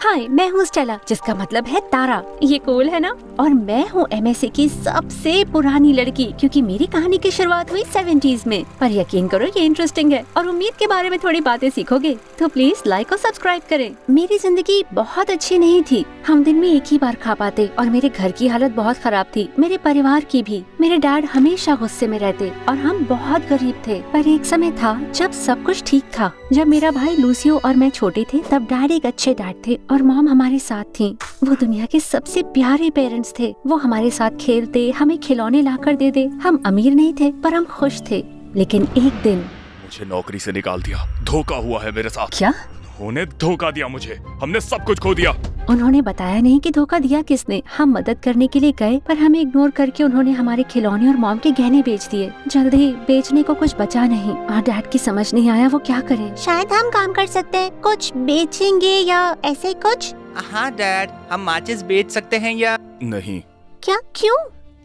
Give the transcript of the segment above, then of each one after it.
हाय, मैं हूँ स्टेला, जिसका मतलब है तारा। ये कूल है ना? और मैं हूँ एमएसए की सबसे पुरानी लड़की, क्योंकि मेरी कहानी की शुरुआत हुई 70s में। पर यकीन करो ये इंटरेस्टिंग है और उम्मीद के बारे में थोड़ी बातें सीखोगे। तो प्लीज लाइक और सब्सक्राइब करें। मेरी जिंदगी बहुत अच्छी नहीं थी। हम दिन में एक ही बार खा पाते और मेरे घर की हालत बहुत खराब थी, मेरे परिवार की भी। मेरे डैड हमेशा गुस्से में रहते और हम बहुत गरीब थे। पर एक समय था जब सब कुछ ठीक था। जब मेरा भाई लूसियो और मैं छोटे थे, तब डैड एक अच्छे डैड थे और मॉम हमारे साथ थी। वो दुनिया के सबसे प्यारे पेरेंट्स थे। वो हमारे साथ खेलते, हमें खिलौने लाकर दे दे। हम अमीर नहीं थे पर हम खुश थे। लेकिन एक दिन मुझे नौकरी से निकाल दिया। धोखा हुआ है मेरे साथ। क्या? उन्होंने धोखा दिया मुझे। हमने सब कुछ खो दिया। उन्होंने बताया नहीं कि धोखा दिया किसने। हम मदद करने के लिए गए पर हमें इग्नोर करके उन्होंने हमारे खिलौने और मॉम के गहने बेच दिए। जल्दी बेचने को कुछ बचा नहीं और डैड की समझ नहीं आया वो क्या करे। शायद हम काम कर सकते हैं, कुछ बेचेंगे या ऐसे कुछ। हाँ डैड, हम माचिस बेच सकते हैं या नहीं। क्या? क्यों?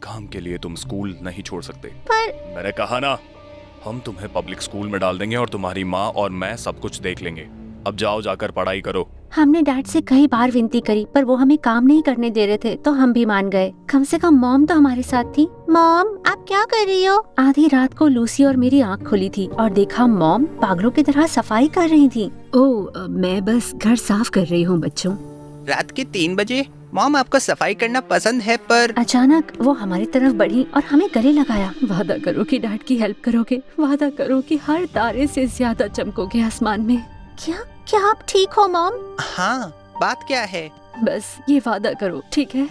काम के लिए तुम स्कूल नहीं छोड़ सकते। पर मैंने कहा ना, हम तुम्हें पब्लिक स्कूल में डाल देंगे और तुम्हारी माँ और मैं सब कुछ देख लेंगे। अब जाओ, जाकर पढ़ाई करो। हमने डैड से कई बार विनती करी पर वो हमें काम नहीं करने दे रहे थे, तो हम भी मान गए। कम से कम मॉम तो हमारे साथ थी। मॉम, आप क्या कर रही हो? आधी रात को लूसी और मेरी आंख खुली थी और देखा मॉम पागलों की तरह सफाई कर रही थी। मैं बस घर साफ कर रही हूँ बच्चों। रात के 3 बजे? मॉम, आपको सफाई करना पसंद है पर अचानक वो हमारी तरफ बढ़ी और हमें गले लगाया। वादा करो कि डैड की हेल्प करोगे। वादा करो कि हर तारे से ज्यादा चमकोगे आसमान में। क्या क्या आप ठीक हो मॉम? हाँ, बात क्या है? बस ये वादा करो, ठीक है?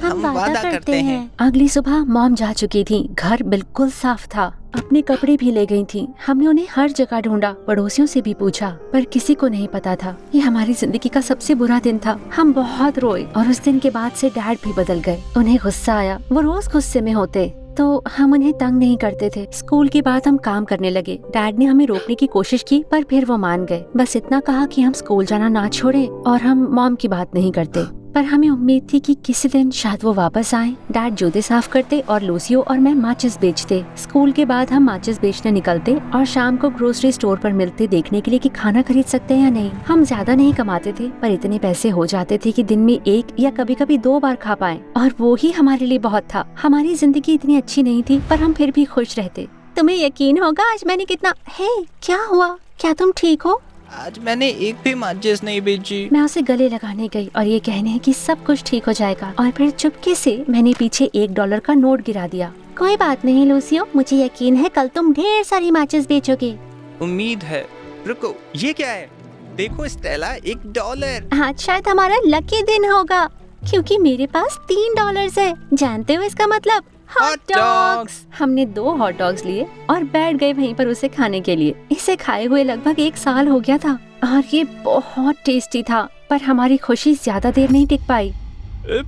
हम वादा करते हैं। अगली सुबह मॉम जा चुकी थी। घर बिल्कुल साफ था। अपने कपड़े भी ले गई थी। हमने उन्हें हर जगह ढूंढा, पड़ोसियों से भी पूछा, पर किसी को नहीं पता था। ये हमारी जिंदगी का सबसे बुरा दिन था। हम बहुत रोए और उस दिन के बाद से डैड भी बदल गए। उन्हें गुस्सा आया। वो रोज गुस्से में होते, तो हम उन्हें तंग नहीं करते थे। स्कूल के बाद हम काम करने लगे। डैड ने हमें रोकने की कोशिश की पर फिर वो मान गए। बस इतना कहा कि हम स्कूल जाना ना छोड़ें और हम मॉम की बात नहीं करते। पर हमें उम्मीद थी कि किसी दिन शायद वो वापस आए। डैड जूते साफ करते और लूसियो और मैं माचिस बेचते। स्कूल के बाद हम माचिस बेचने निकलते और शाम को ग्रोसरी स्टोर पर मिलते, देखने के लिए कि खाना खरीद सकते हैं या नहीं। हम ज्यादा नहीं कमाते थे पर इतने पैसे हो जाते थे कि दिन में 1 या कभी कभी 2 बार खा पाए, और वो ही हमारे लिए बहुत था। हमारी जिंदगी इतनी अच्छी नहीं थी पर हम फिर भी खुश रहते। तुम्हें यकीन होगा आज मैंने कितना क्या हुआ? क्या तुम ठीक हो? आज मैंने एक भी माचिस नहीं बेची। मैं उसे गले लगाने गई और ये कहने कि सब कुछ ठीक हो जाएगा, और फिर चुपके से मैंने पीछे $1 का नोट गिरा दिया। कोई बात नहीं लूसियो, मुझे यकीन है कल तुम ढेर सारी माचिस बेचोगे। उम्मीद है। रुको, ये क्या है? देखो स्टेला, $1। आज शायद हमारा लकी दिन होगा क्योंकि मेरे पास $3 है। जानते हो इसका मतलब? Hot dogs. हमने 2 हॉट डॉग्स लिए और बैठ गए वहीं पर उसे खाने के लिए। इसे खाए हुए लगभग 1 साल हो गया था और ये बहुत टेस्टी था, पर हमारी खुशी ज्यादा देर नहीं टिक पाई।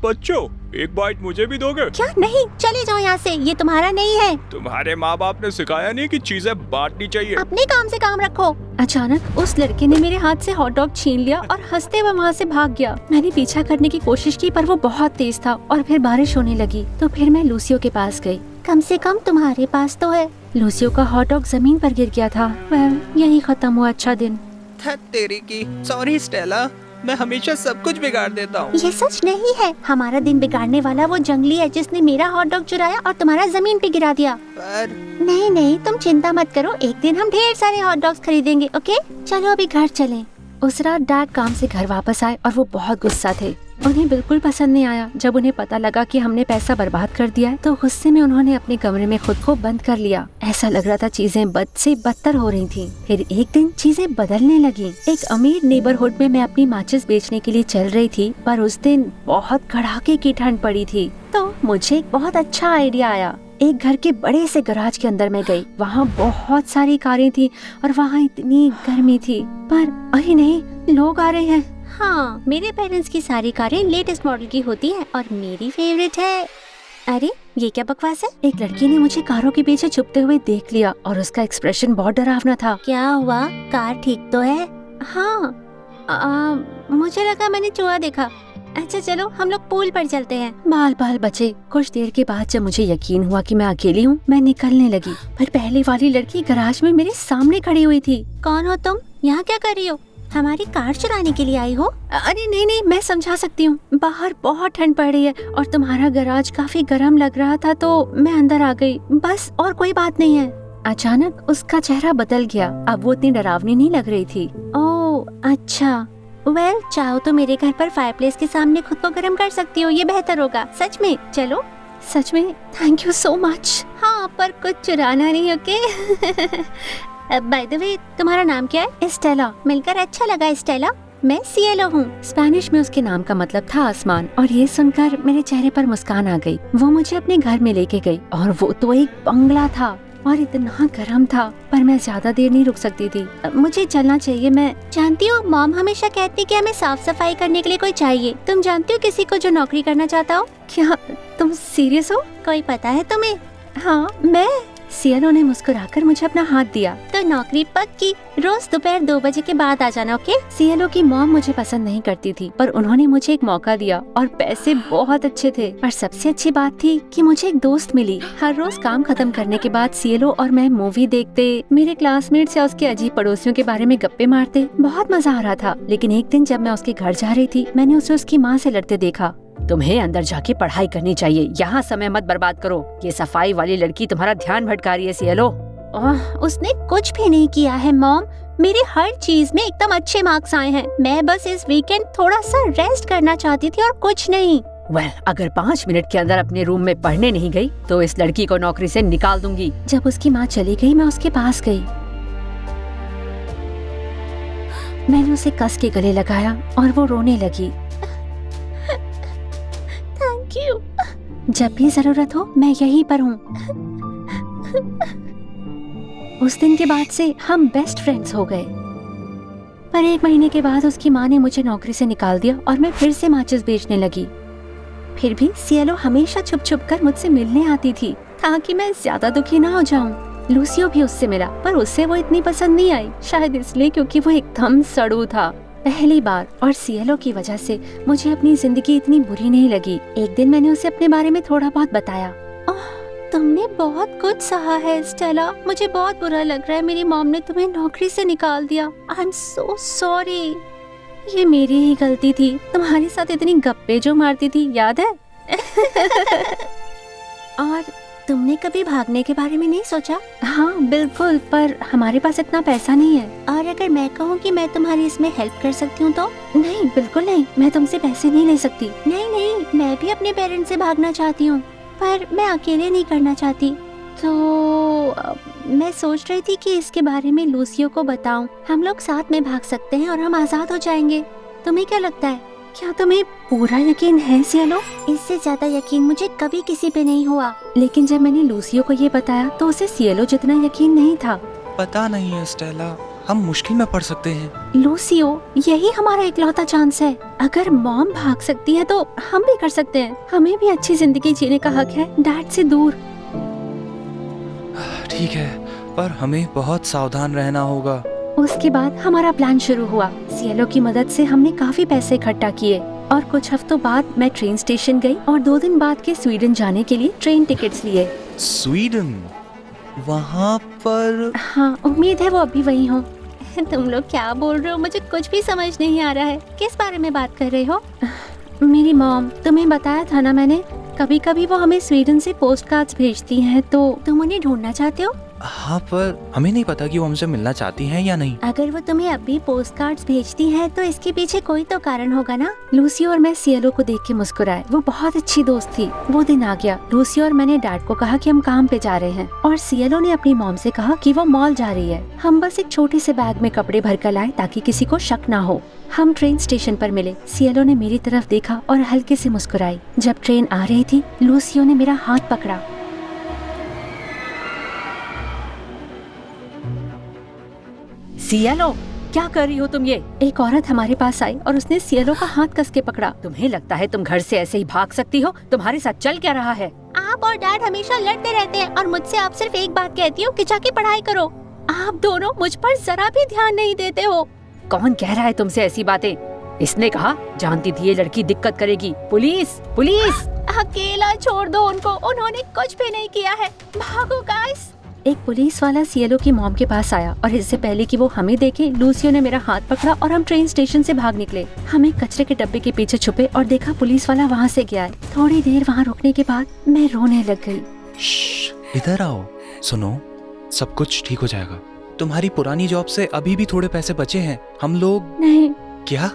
बच्चों, एक बाइट मुझे भी दोगे? क्या? नहीं, चले जाओ यहाँ से, ये तुम्हारा नहीं है। तुम्हारे माँ बाप ने सिखाया नहीं कि चीजें बांटनी चाहिए? अपने काम से काम रखो। अचानक उस लड़के ने मेरे हाथ से हॉट डॉग छीन लिया और हंसते हुए वहाँ से भाग गया। मैंने पीछा करने की कोशिश की पर वो बहुत तेज था और फिर बारिश होने लगी। तो फिर मैं लूसियो के पास गई। कम से कम तुम्हारे पास तो है। लूसियो का हॉट डॉग जमीन पर गिर गया था। यही खत्म हुआ अच्छा दिन। तेरी की सॉरी स्टेला, मैं हमेशा सब कुछ बिगाड़ देता हूँ। ये सच नहीं है। हमारा दिन बिगाड़ने वाला वो जंगली है जिसने मेरा हॉट डॉग चुराया और तुम्हारा जमीन पे गिरा दिया। पर नहीं नहीं, तुम चिंता मत करो, एक दिन हम ढेर सारे हॉट डॉग्स खरीदेंगे। ओके, चलो अभी घर चलें। उस रात डैड काम से घर वापस आए और वो बहुत गुस्सा थे। उन्हें बिल्कुल पसंद नहीं आया जब उन्हें पता लगा कि हमने पैसा बर्बाद कर दिया है। तो गुस्से में उन्होंने अपने कमरे में खुद को बंद कर लिया। ऐसा लग रहा था चीजें बद से बदतर हो रही थीं। फिर एक दिन चीजें बदलने लगी। एक अमीर नेबरहुड में मैं अपनी माचिस बेचने के लिए चल रही थी, पर उस दिन बहुत कड़ाके की ठंड पड़ी थी। तो मुझे एक बहुत अच्छा आइडिया आया। एक घर के बड़े से गराज के अंदर मैं गई। वहाँ बहुत सारी कारें थी और वहाँ इतनी गर्मी थी। पर अरे नहीं, लोग आ रहे हैं। हाँ, मेरे पेरेंट्स की सारी कारें लेटेस्ट मॉडल की होती हैं और मेरी फेवरेट है। अरे ये क्या बकवास है? एक लड़की ने मुझे कारों के पीछे छुपते हुए देख लिया और उसका एक्सप्रेशन बहुत डरावना था। क्या हुआ? कार ठीक तो है? हाँ, मुझे लगा मैंने चूहा देखा। अच्छा चलो हम लोग पूल पर चलते हैं। बाल बचे। कुछ देर के बाद जब मुझे यकीन हुआ कि मैं अकेली हूँ, मैं निकलने लगी, पर पहले वाली लड़की गराज में मेरे सामने खड़ी हुई थी। कौन हो तुम? यहाँ क्या कर रही हो? हमारी कार चुराने के लिए आई हो? अरे नहीं नहीं, मैं समझा सकती हूँ। बाहर बहुत ठंड पड़ रही है और तुम्हारा गैराज काफी गर्म लग रहा था तो मैं अंदर आ गई, बस, और कोई बात नहीं है। अचानक उसका चेहरा बदल गया। अब वो इतनी डरावनी नहीं लग रही थी। ओह अच्छा, वेल चाहो तो मेरे घर पर फायरप्लेस के सामने खुद को गर्म कर सकती हो, ये बेहतर होगा। सच में चलो। सच में? Thank you so much. हाँ, पर कुछ चुराना नहीं, ओके? बाय द वे, तुम्हारा नाम क्या है? स्टेला। मिलकर अच्छा लगा स्टेला। मैं सिएलो हूँ। स्पेनिश में उसके नाम का मतलब था आसमान, और ये सुनकर मेरे चेहरे पर मुस्कान आ गई। वो मुझे अपने घर में लेके गई और वो तो एक बंगला था और इतना गर्म था, पर मैं ज्यादा देर नहीं रुक सकती थी। मुझे चलना चाहिए। मैं जानती हो, मॉम हमेशा कहती कि हमें साफ सफाई करने के लिए कोई चाहिए। तुम जानती हो किसी को जो नौकरी करना चाहता हो? क्या तुम सीरियस हो? कोई पता है तुम्हें? हाँ, मैं। सिएलो ने मुस्कुराकर मुझे अपना हाथ दिया। तो नौकरी पक्की। रोज दोपहर 2 बजे के बाद आ जाना, ओके? सिएलो की मॉम मुझे पसंद नहीं करती थी, पर उन्होंने मुझे एक मौका दिया और पैसे बहुत अच्छे थे। पर सबसे अच्छी बात थी कि मुझे एक दोस्त मिली। हर रोज काम खत्म करने के बाद सिएलो और मैं मूवी देखते, मेरे क्लासमेट्स या उसके अजीब पड़ोसियों के बारे में गप्पे मारते। बहुत मजा आ रहा था। लेकिन एक दिन जब मैं उसके घर जा रही थी, मैंने उसे उसकी माँ से लड़ते देखा। तुम्हें अंदर जाके पढ़ाई करनी चाहिए, यहाँ समय मत बर्बाद करो। ये सफाई वाली लड़की तुम्हारा ध्यान भटका रही है सिएलो। उसने कुछ भी नहीं किया है मॉम। मेरे हर चीज में एकदम अच्छे मार्क्स आए हैं। मैं बस इस वीकेंड थोड़ा सा रेस्ट करना चाहती थी और कुछ नहीं। वेल, अगर 5 मिनट के अंदर अपने रूम में पढ़ने नहीं गई तो इस लड़की को नौकरी से निकाल दूंगी। जब उसकी माँ चली गई, मैं उसके पास गई। मैंने उसे कस के गले लगाया और वो रोने लगी। Thank you. जब भी जरूरत हो मैं यहीं पर हूँ। उस दिन के बाद से हम बेस्ट फ्रेंड्स हो गए। पर 1 महीने के बाद उसकी माँ ने मुझे नौकरी से निकाल दिया और मैं फिर से माचिस बेचने लगी। फिर भी सिएलो हमेशा छुप छुप कर मुझसे मिलने आती थी ताकि मैं ज्यादा दुखी ना हो जाऊं। लूसियो भी उससे मिला, पर उससे वो इतनी पसंद नहीं आई, शायद इसलिए क्योंकि वो एकदम सड़ू था। पहली बार, और सिएलो की वजह से मुझे अपनी जिंदगी इतनी बुरी नहीं लगी। एक दिन मैंने उसे अपने बारे में थोड़ा बहुत बताया। तुमने बहुत कुछ सहा है स्टेला। मुझे बहुत बुरा लग रहा है, मेरी मॉम ने तुम्हें नौकरी से निकाल दिया। I am so sorry. ये मेरी ही गलती थी। तुम्हारे साथ इतनी गप्पे जो मारती थी, याद है? और तुमने कभी भागने के बारे में नहीं सोचा? हाँ बिल्कुल, पर हमारे पास इतना पैसा नहीं है। और अगर मैं कहूँ कि मैं तुम्हारी इसमें हेल्प कर सकती हूँ तो? नहीं, बिल्कुल नहीं, मैं तुमसे पैसे नहीं ले सकती। नहीं नहीं, मैं भी अपने पेरेंट्स से भागना चाहती हूँ, पर मैं अकेले नहीं करना चाहती। तो मैं सोच रही थी कि इसके बारे में लूसियो को बताऊं। हम लोग साथ में भाग सकते हैं और हम आजाद हो जाएंगे। तुम्हें क्या लगता है? क्या तुम्हें पूरा यकीन है सिएलो? इससे ज्यादा यकीन मुझे कभी किसी पे नहीं हुआ। लेकिन जब मैंने लूसियो को ये बताया तो उसे सिएलो जितना यकीन नहीं था। पता नहीं है स्टेला, हम मुश्किल में पड़ सकते हैं। लूसियो, यही हमारा इकलौता चांस है। अगर मॉम भाग सकती है तो हम भी कर सकते हैं। हमें भी अच्छी जिंदगी जीने का हक है, डैड से दूर। ठीक है, पर हमें बहुत सावधान रहना होगा। उसके बाद हमारा प्लान शुरू हुआ। सिएलो की मदद से हमने काफी पैसे इकट्ठा किए और कुछ हफ्तों बाद मैं ट्रेन स्टेशन गई और 2 दिन बाद के स्वीडन जाने के लिए ट्रेन टिकट्स लिए। स्वीडन? वहाँ पर? हाँ, उम्मीद है वो अभी वही हो। तुम लोग क्या बोल रहे हो? मुझे कुछ भी समझ नहीं आ रहा है। किस बारे में बात कर रहे हो? मेरी मॉम, तुम्हें बताया था ना मैंने, कभी कभी वो हमें स्वीडन से पोस्ट कार्ड्स भेजती हैं। तो तुम उन्हें ढूंढना चाहते हो? हाँ, पर हमें नहीं पता कि वो हमसे मिलना चाहती हैं या नहीं। अगर वो तुम्हें अभी पोस्ट कार्ड्स भेजती हैं तो इसके पीछे कोई तो कारण होगा ना। लूसियो और मैं सिएलो को देख के मुस्कुराए। वो बहुत अच्छी दोस्त थी। वो दिन आ गया। लूसियो और मैंने डैड को कहा कि हम काम पे जा रहे हैं और सिएलो ने अपनी मॉम से कहा कि वो मॉल जा रही है। हम बस एक छोटे से बैग में कपड़े भर कर लाए ताकि किसी को शक ना हो। हम ट्रेन स्टेशन पर मिले। सिएलो ने मेरी तरफ देखा और हल्के से मुस्कुराई। जब ट्रेन आ रही थी, लूसियो ने मेरा हाथ पकड़ा। सिएलो, क्या कर रही हो तुम ये? एक औरत हमारे पास आई और उसने सिएलो का हाथ कस के पकड़ा। तुम्हें लगता है तुम घर से ऐसे ही भाग सकती हो? तुम्हारे साथ चल क्या रहा है? आप और डैड हमेशा लड़ते रहते हैं और मुझसे आप सिर्फ एक बात कहती हो कि जाके पढ़ाई करो। आप दोनों मुझ पर जरा भी ध्यान नहीं देते हो। कौन कह रहा है तुमसे ऐसी बातें? इसने कहा, जानती थी ये लड़की दिक्कत करेगी। Police, police! अकेला छोड़ दो उनको, उन्होंने कुछ भी नहीं किया है। भागो गाइस। एक पुलिस वाला सीएलओ की मॉम के पास आया और इससे पहले कि वो हमें देखे, लूसियो ने मेरा हाथ पकड़ा और हम ट्रेन स्टेशन से भाग निकले। हम एक कचरे के डब्बे के पीछे छुपे और देखा पुलिस वाला वहाँ से गया है। थोड़ी देर वहाँ रुकने के बाद मैं रोने लग गई। इधर आओ, सुनो, सब कुछ ठीक हो जाएगा। तुम्हारी पुरानी जॉब से अभी भी थोड़े पैसे बचे हैं। हम लोग नहीं, क्या?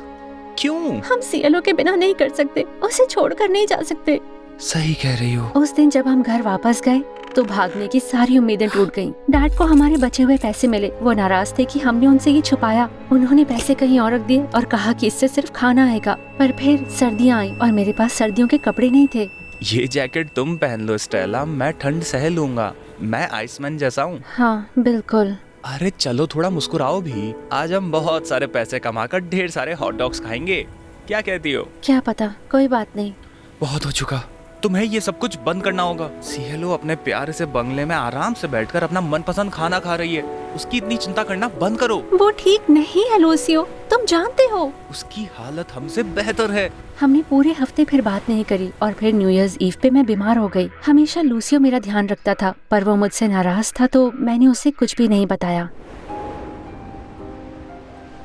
क्यों? हम सीएलओ के बिना नहीं कर सकते, उसे छोड़कर नहीं जा सकते। सही कह रही हो। उस दिन जब हम घर वापस गए तो भागने की सारी उम्मीदें टूट गईं। डैड को हमारे बचे हुए पैसे मिले। वो नाराज थे कि हमने उनसे ये छुपाया। उन्होंने पैसे कहीं और रख दिए और कहा कि इससे सिर्फ खाना आएगा। पर फिर सर्दियाँ आई और मेरे पास सर्दियों के कपड़े नहीं थे। ये जैकेट तुम पहन लो स्टेला, मैं ठंड सह लूंगा। मैं आइसमैन जैसा हूँ। हाँ बिल्कुल। अरे चलो थोड़ा मुस्कुराओ भी। आज हम बहुत सारे पैसे कमाकर ढेर सारे हॉट डॉग्स खाएंगे। क्या कहती हो? क्या पता, कोई बात नहीं। बहुत हो चुका, तुम्हें ये सब कुछ बंद करना होगा। सीएलओ अपने प्यारे से बंगले में आराम से बैठकर अपना मनपसंद खाना खा रही है। उसकी इतनी चिंता करना बंद करो। वो ठीक नहीं है लूसियो, तुम जानते हो। उसकी हालत हमसे बेहतर है। हमने पूरे हफ्ते फिर बात नहीं करी और फिर न्यू ईयर्स ईव पे मैं बीमार हो गई। हमेशा लूसियो मेरा ध्यान रखता था, पर वो मुझसे नाराज था तो मैंने उसे कुछ भी नहीं बताया।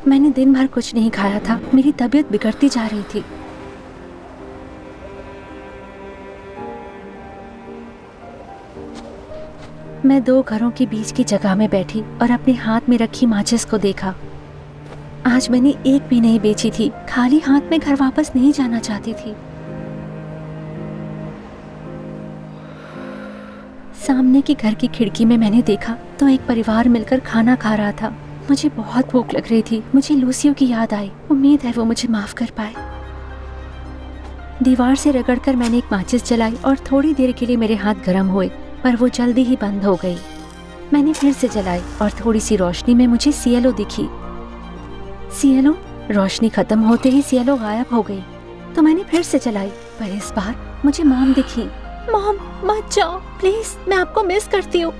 मैंने दिन भर कुछ नहीं खाया था। मेरी तबीयत बिगड़ती जा रही थी। मैं 2 घरों के बीच की जगह में बैठी और अपने हाथ में रखी माचिस को देखा। आज मैंने एक भी नहीं बेची थी। खाली हाथ में घर वापस नहीं जाना चाहती थी। सामने के घर की खिड़की में मैंने देखा तो एक परिवार मिलकर खाना खा रहा था। मुझे बहुत भूख लग रही थी। मुझे लूसियो की याद आई। उम्मीद है वो मुझे माफ कर पाए। दीवार से रगड़कर मैंने एक माचिस जलाई और थोड़ी देर के लिए मेरे हाथ गर्म हुए, पर वो जल्दी ही बंद हो गई। मैंने फिर से जलाई और थोड़ी सी रोशनी में मुझे सीएलओ दिखी। सीएलओ? रोशनी खत्म होते ही सीएलओ गायब हो गई। तो मैंने फिर से जलाई, पर इस बार मुझे मॉम दिखी। मॉम, मत जाओ प्लीज, मैं आपको मिस करती हूँ।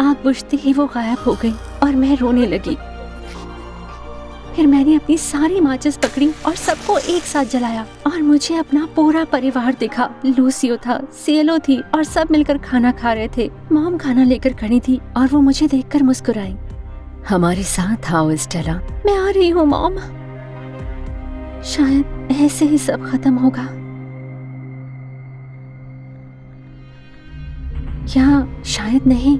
आग बुझते ही वो गायब हो गई और मैं रोने लगी। फिर मैंने अपनी सारी माचिस पकड़ी और सबको एक साथ जलाया और मुझे अपना पूरा परिवार दिखा। लूसियो था, सीएलओ थी और सब मिलकर खाना खा रहे थे। मॉम खाना लेकर खड़ी थी और वो मुझे देखकर मुस्कुराई। हमारे साथ आओ स्टेला। मैं आ रही हूँ मॉम। शायद ऐसे ही सब खत्म होगा, या शायद नहीं।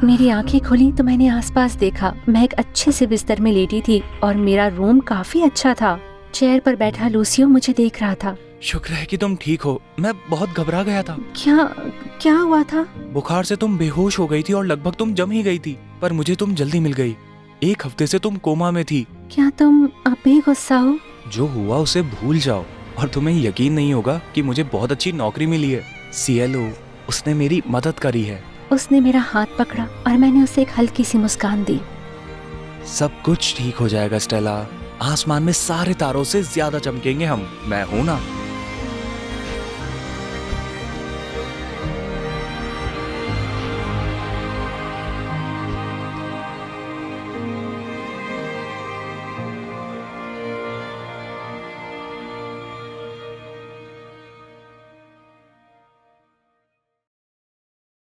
मेरी आंखें खुली तो मैंने आसपास देखा। मैं एक अच्छे से बिस्तर में लेटी थी और मेरा रूम काफी अच्छा था। चेयर पर बैठा लूसियो मुझे देख रहा था। शुक्र है कि तुम ठीक हो। मैं बहुत घबरा गया था। क्या हुआ था? बुखार से तुम बेहोश हो गई थी और लगभग तुम जम ही गई थी, पर मुझे तुम जल्दी मिल गई। 1 हफ्ते से तुम कोमा में थी। क्या तुम अब भी गुस्सा हो? जो हुआ उसे भूल जाओ और तुम्हें यकीन नहीं होगा कि मुझे बहुत अच्छी नौकरी मिली है। सीएलओ, उसने मेरी मदद करी है। उसने मेरा हाथ पकड़ा और मैंने उसे एक हल्की सी मुस्कान दी। सब कुछ ठीक हो जाएगा स्टेला। आसमान में सारे तारों से ज्यादा चमकेंगे हम। मैं हूं ना।